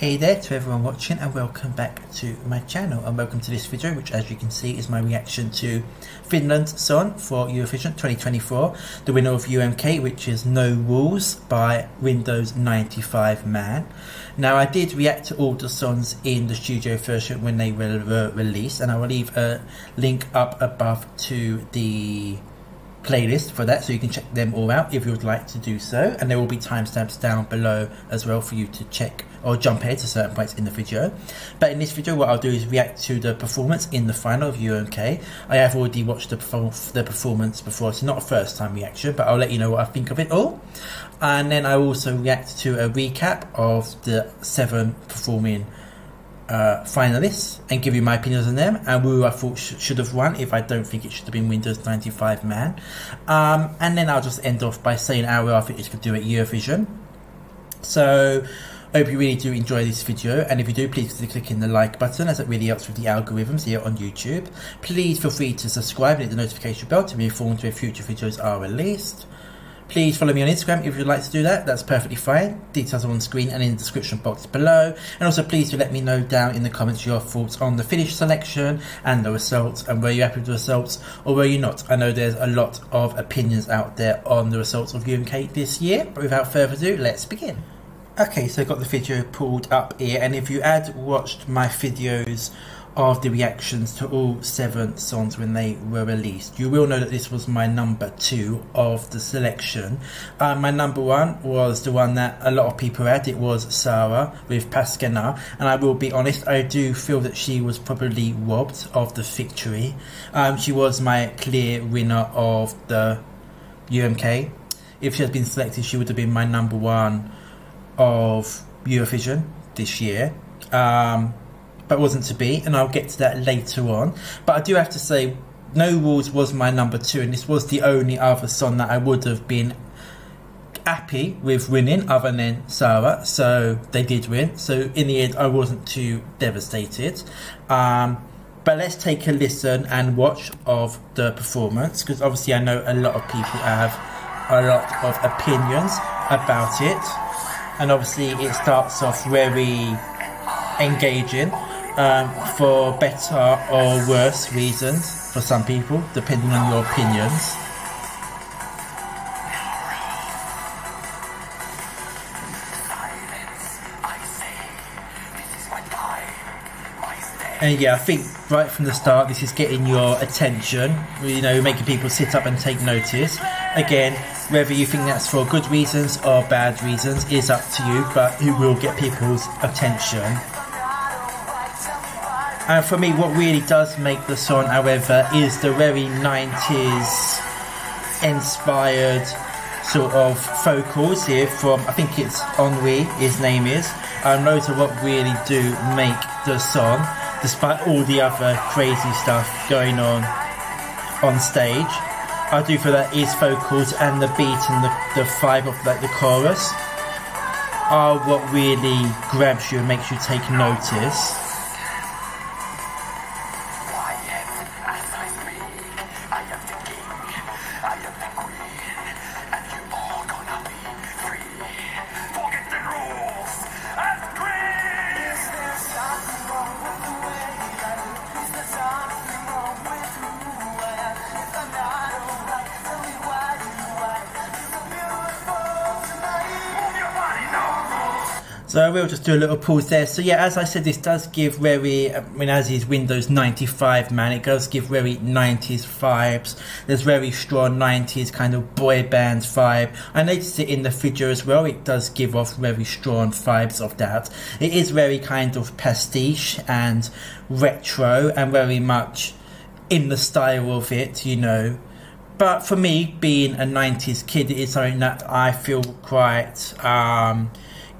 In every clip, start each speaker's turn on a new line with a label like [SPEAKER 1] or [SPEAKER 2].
[SPEAKER 1] Hey there to everyone watching, and welcome back to my channel, and welcome to this video, which as you can see is my reaction to Finland's song for Eurovision 2024, the winner of UMK, which is No Rules by Windows95man. Now, I did react to all the songs in the studio version when they were released, and I will leave a link up above to the playlist for that, so you can check them all out if you would like to do so, and there will be timestamps down below as well for you to check or jump ahead to certain points in the video. But in this video, what I'll do is react to the performance in the final of UMK. I have already watched the performance before, so not a first time reaction, but I'll let you know what I think of it all. And then I will also react to a recap of the 7 performing finalists and give you my opinions on them and who I thought should have won if I don't think it should have been Windows95man. And then I'll just end off by saying how I think it could do at Eurovision. So I hope you really do enjoy this video, and if you do, please consider clicking the like button, as it really helps with the algorithms here on YouTube. Please feel free to subscribe and hit the notification bell to be informed when future videos are released. Please follow me on Instagram if you'd like to do that, that's perfectly fine. Details are on the screen and in the description box below. And also please do let me know down in the comments your thoughts on the Finnish selection and the results, and were you happy with the results or were you not. I know there's a lot of opinions out there on the results of UMK this year, but without further ado, let's begin. Okay, so I got the video pulled up here, and if you had watched my videos of the reactions to all 7 songs when they were released, you will know that this was my number 2 of the selection. My number 1 was the one that a lot of people had. It was Sarah with Paskana, and I will be honest, I do feel that she was probably robbed of the victory. She was my clear winner of the UMK. If she had been selected, she would have been my number 1 of Eurovision this year. But wasn't to be, and I'll get to that later on. But I do have to say, No Rules was my number 2, and this was the only other song that I would have been happy with winning other than Sarah, so they did win. So in the end, I wasn't too devastated. But let's take a listen and watch of the performance, because obviously I know a lot of people have a lot of opinions about it, and obviously it starts off very engaging. For better or worse reasons for some people, depending on your opinions. And yeah, I think right from the start this is getting your attention, you know, making people sit up and take notice. Again, whether you think that's for good reasons or bad reasons is up to you, but it will get people's attention. And for me, what really does make the song, however, is the very 90s inspired sort of vocals here from, I think it's Henri, his name is. Those are what really do make the song, despite all the other crazy stuff going on stage. I do feel that his vocals and the beat and the vibe of like the chorus are what really grabs you and makes you take notice. So I will just do a little pause there. So yeah, as I said, this does give very, I mean, as is Windows95man, it does give very 90s vibes. There's very strong 90s kind of boy band vibe. I noticed it in the video as well. It does give off very strong vibes of that. It is very kind of pastiche and retro and very much in the style of it, you know. But for me, being a 90s kid, it is something that I feel quite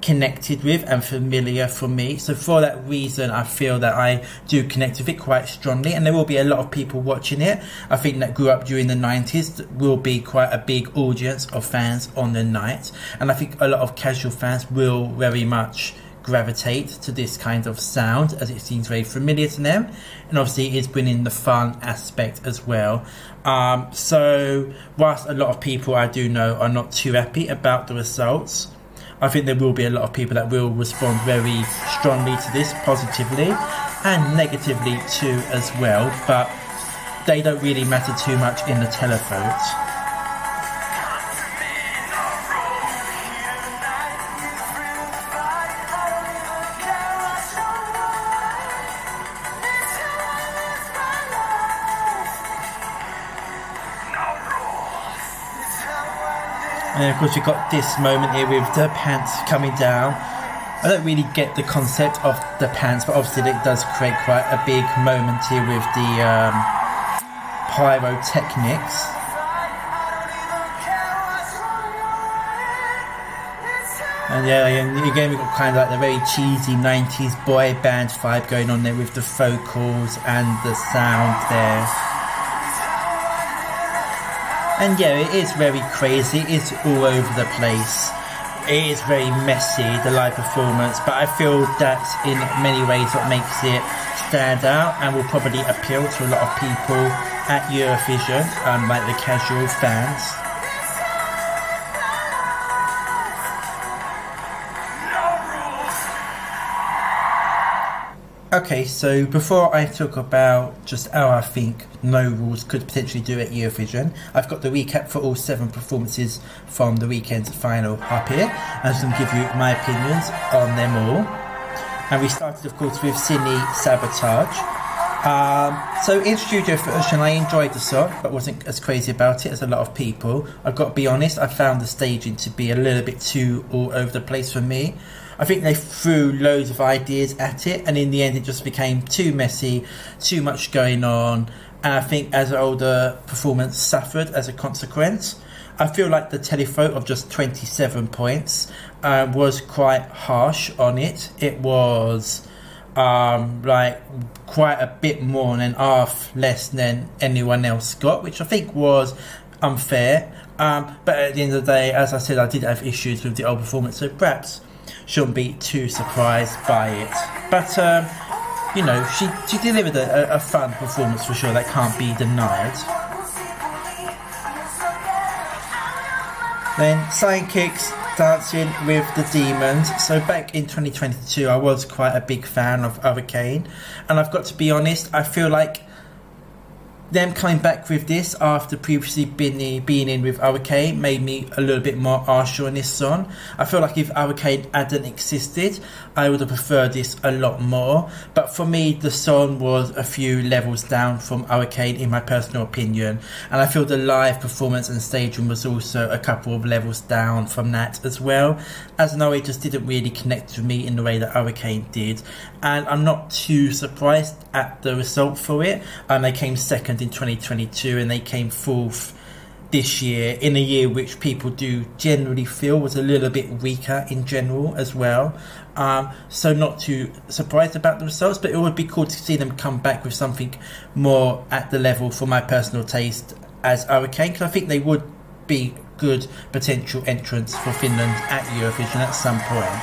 [SPEAKER 1] connected with and familiar for me. So for that reason, I feel that I do connect with it quite strongly, and there will be a lot of people watching it, I think, that grew up during the 90s. That will be quite a big audience of fans on the night, and I think a lot of casual fans will very much gravitate to this kind of sound, as it seems very familiar to them, and obviously it is bringing the fun aspect as well. So whilst a lot of people I do know are not too happy about the results, I think there will be a lot of people that will respond very strongly to this, positively and negatively too as well, but they don't really matter too much in the televote. And of course we've got this moment here with the pants coming down. I don't really get the concept of the pants, but obviously it does create quite a big moment here with the pyrotechnics. And yeah, again we've got kind of like the very cheesy 90s boy band vibe going on there with the vocals and the sound there. And yeah, it is very crazy, it's all over the place. It is very messy, the live performance, but I feel that in many ways what makes it stand out and will probably appeal to a lot of people at Eurovision, like the casual fans. Okay, so before I talk about just how I think No Rules could potentially do at Eurovision, I've got the recap for all 7 performances from the weekend's final up here. I'm just going to give you my opinions on them all. And we started, of course, with Cine Sabotage. So in studio version, I enjoyed the song, but wasn't as crazy about it as a lot of people. I've got to be honest, I found the staging to be a little bit too all over the place for me. I think they threw loads of ideas at it, and in the end it just became too messy, too much going on, and I think as a whole the performance suffered as a consequence. I feel like the televote of just 27 points was quite harsh on it. It was like quite a bit more than half less than anyone else got, which I think was unfair. But at the end of the day, as I said, I did have issues with the old performance, so perhaps shouldn't be too surprised by it. But you know, she delivered a fun performance for sure, that can't be denied. Then Sidekicks dancing with the demons. So back in 2022 I was quite a big fan of Hurricane, and I've got to be honest, I feel like them coming back with this after previously being in with Hurricane made me a little bit more harsher on this song. I feel like if Hurricane hadn't existed, I would have preferred this a lot more. But for me, the song was a few levels down from Hurricane in my personal opinion. And I feel the live performance and staging was also a couple of levels down from that as well. As I know, it just didn't really connect with me in the way that Hurricane did. And I'm not too surprised at the result for it. They came second in 2022 and they came fourth this year, in a year which people do generally feel was a little bit weaker in general as well. So not too surprised about the results, but it would be cool to see them come back with something more at the level for my personal taste as Hurricane, because I think they would be good potential entrants for Finland at Eurovision at some point.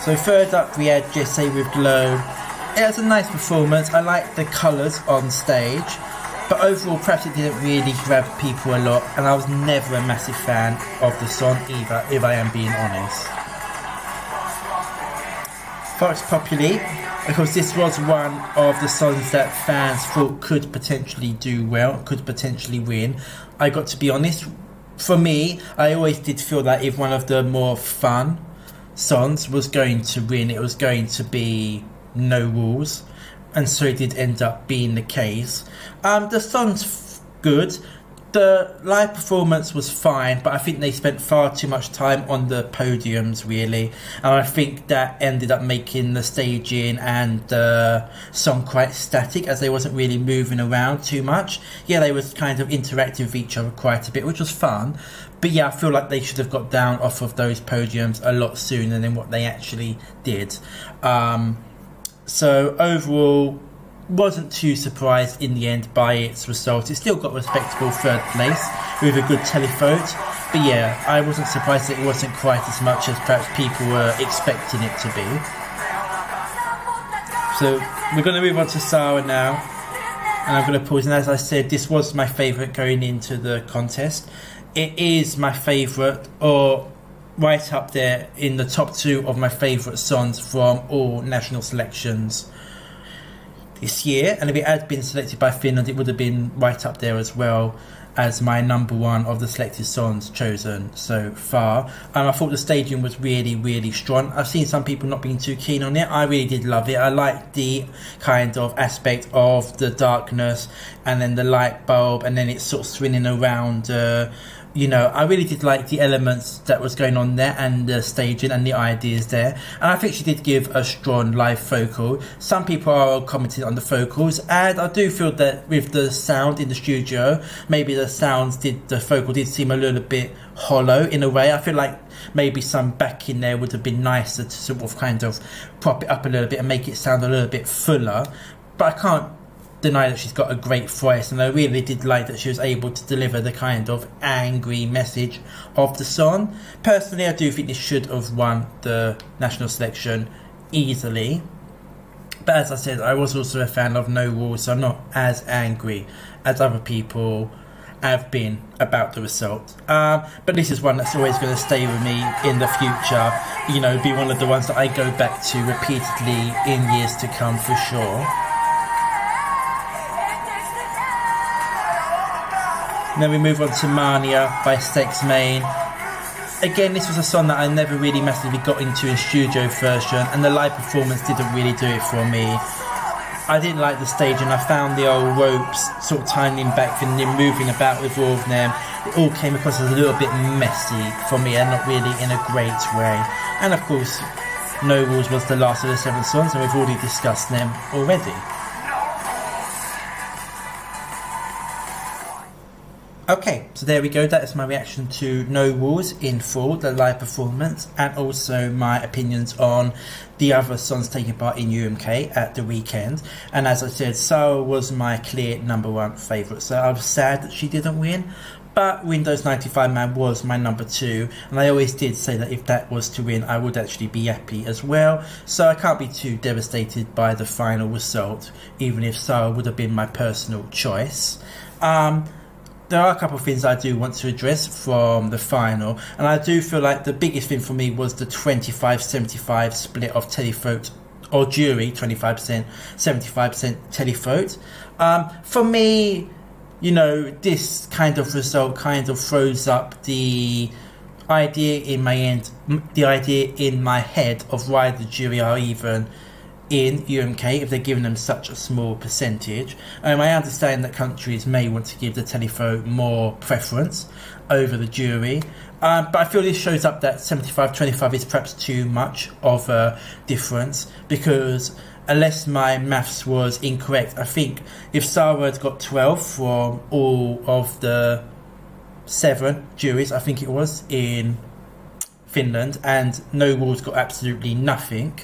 [SPEAKER 1] So third up we had Jesse with Glow. It was a nice performance. I liked the colours on stage, but overall perhaps it didn't really grab people a lot, and I was never a massive fan of the song either, if I am being honest. Vox Populi, because this was one of the songs that fans thought could potentially do well, could potentially win. I got to be honest, for me, I always did feel that if one of the more fun songs was going to win, it was going to be No Rules, and so it did end up being the case. The song's good, the live performance was fine, but I think they spent far too much time on the podiums really, and I think that ended up making the staging and the song quite static, as they wasn't really moving around too much. Yeah, they was kind of interacting with each other quite a bit, which was fun. But yeah, I feel like they should have got down off of those podiums a lot sooner than what they actually did. So overall, wasn't too surprised in the end by its result. It still got respectable third place with a good televote. But yeah, I wasn't surprised that it wasn't quite as much as perhaps people were expecting it to be. So we're going to move on to Sarah now. and I'm going to pause. And as I said, this was my favourite going into the contest. It is my favourite, or right up there in the top 2 of my favourite songs from all national selections this year. And if it had been selected by Finland, it would have been right up there as well as my number 1 of the selected songs chosen so far. I thought the staging was really, really strong. I've seen some people not being too keen on it. I really did love it. I liked the kind of aspect of the darkness and then the light bulb and then it's sort of swinging around. You know, I really did like the elements that was going on there and the staging and the ideas there. And I think she did give a strong live vocal. Some people are commenting on the vocals, and I do feel that with the sound in the studio, maybe the vocal did seem a little bit hollow in a way. I feel like maybe some back in there would have been nicer to sort of kind of prop it up a little bit and make it sound a little bit fuller. But I can't deny that she's got a great voice, and I really did like that she was able to deliver the kind of angry message of the song. Personally, I do think this should have won the national selection easily, but as I said, I was also a fan of No Rules, so I'm not as angry as other people have been about the result. But this is one that's always going to stay with me in the future, you know, be one of the ones that I go back to repeatedly in years to come for sure. Then we move on to Mania by Sexmain. Again, this was a song that I never really massively got into in studio version, and the live performance didn't really do it for me. I didn't like the stage, and I found the old ropes sort of tying back and then moving about with all of them. It all came across as a little bit messy for me and not really in a great way. And of course, No Rules was the last of the 7 songs, and we've already discussed them already. Okay, so there we go. That is my reaction to No Rules in full, the live performance, and also my opinions on the other songs taking part in UMK at the weekend. And as I said, Sarah was my clear number 1 favourite, so I was sad that she didn't win. But Windows95man was my number 2, and I always did say that if that was to win, I would actually be happy as well. So I can't be too devastated by the final result, even if Sarah would have been my personal choice. There are a couple of things I do want to address from the final, and I do feel like the biggest thing for me was the 25-75 split of televote, or jury, 25%, 75% televote. For me, you know, this kind of result kind of throws up the idea in my head of why the jury are even in UMK if they're giving them such a small percentage. I understand that countries may want to give the televote more preference over the jury, but I feel this shows up that 75-25 is perhaps too much of a difference, because unless my maths was incorrect, I think if Sarah had got 12 from all of the 7 juries, I think it was, in Finland, and No Rules got absolutely nothing,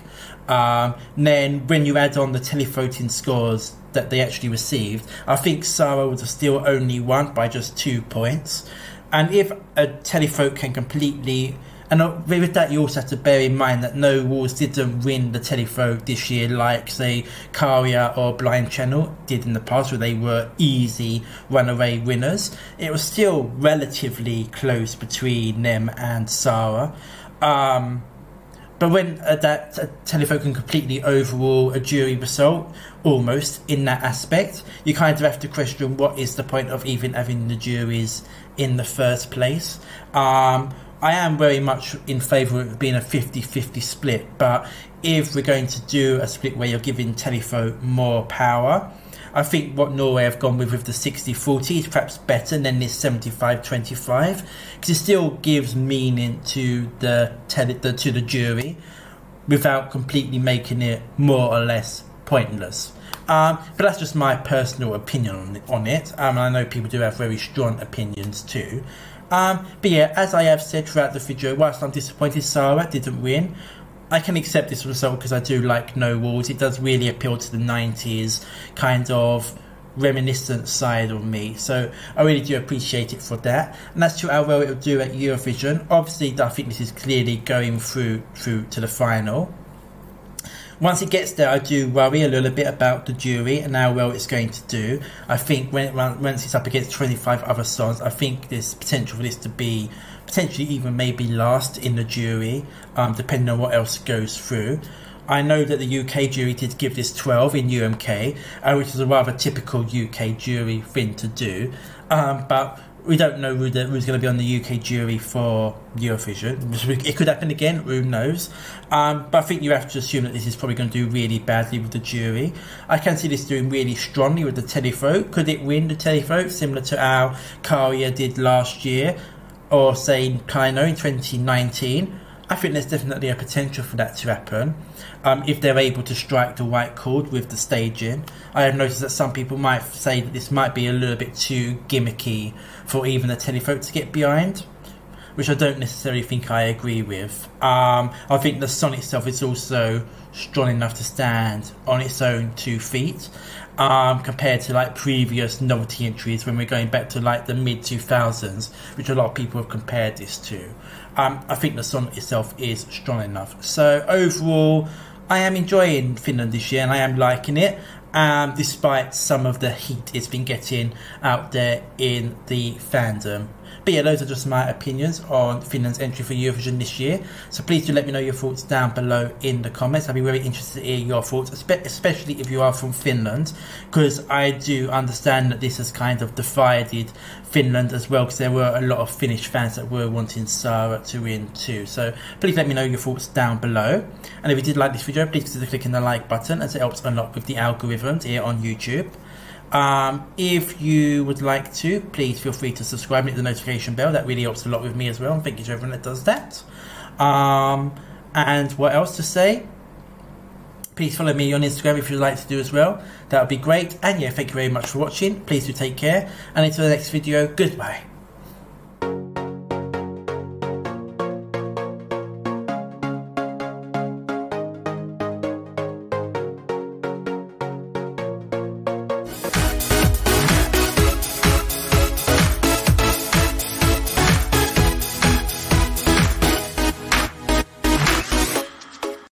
[SPEAKER 1] then when you add on the televoting scores that they actually received, I think Sarah would have still only won by just 2 points. And if a televote can completely, and with that you also have to bear in mind that No Rules didn't win the televote this year like say Karia or Blind Channel did in the past, where they were easy runaway winners. It was still relatively close between them and Sarah. But when that televote can completely overrule a jury result, almost in that aspect, you kind of have to question what is the point of even having the juries in the first place. I am very much in favour of it being a 50-50 split, but if we're going to do a split where you're giving televote more power, I think what Norway have gone with the 60-40 is perhaps better than this 75-25, because it still gives meaning to the jury without completely making it more or less pointless. But that's just my personal opinion on it. I know people do have very strong opinions too. But yeah, as I have said throughout the video, whilst I'm disappointed Sarah didn't win, I can accept this result because I do like No Rules. It does really appeal to the 90s kind of reminiscent side of me, so I really do appreciate it for that. And as to how well it will do at Eurovision, obviously I think this is clearly going through to the final. once it gets there, I do worry a little bit about the jury and how well it's going to do. I think once it's up against 25 other songs, I think there's potential for this to be potentially even maybe last in the jury, depending on what else goes through. I know that the UK jury did give this 12 in UMK, which is a rather typical UK jury thing to do, but we don't know who's going to be on the UK jury for Eurovision. It could happen again, who knows. But I think you have to assume that this is probably going to do really badly with the jury. I can see this doing really strongly with the televote. Could it win the televote, similar to how Karia did last year, or say Kaino in 2019? I think there's definitely a potential for that to happen, if they're able to strike the right chord with the staging. I have noticed that some people might say that this might be a little bit too gimmicky for even the televote to get behind, which I don't necessarily think I agree with. I think the song itself is also strong enough to stand on its own 2 feet, compared to like previous novelty entries when we're going back to like the mid 2000s, which a lot of people have compared this to. I think the song itself is strong enough. So overall, I am enjoying Finland this year and I am liking it, despite some of the heat it's been getting out there in the fandom. But yeah, those are just my opinions on Finland's entry for Eurovision this year. So please do let me know your thoughts down below in the comments. I'd be very interested to hear your thoughts, especially if you are from Finland, because I do understand that this has kind of divided Finland as well, because there were a lot of Finnish fans that were wanting Sara to win too. So please let me know your thoughts down below. And if you did like this video, please consider clicking the like button, as it helps a lot with the algorithms here on YouTube. If you would like to, please feel free to subscribe and hit the notification bell. That really helps a lot with me as well, and thank you to everyone that does that. And what else to say? Please follow me on Instagram if you'd like to do as well. That would be great. And yeah, thank you very much for watching. Please do take care, and until the next video, goodbye.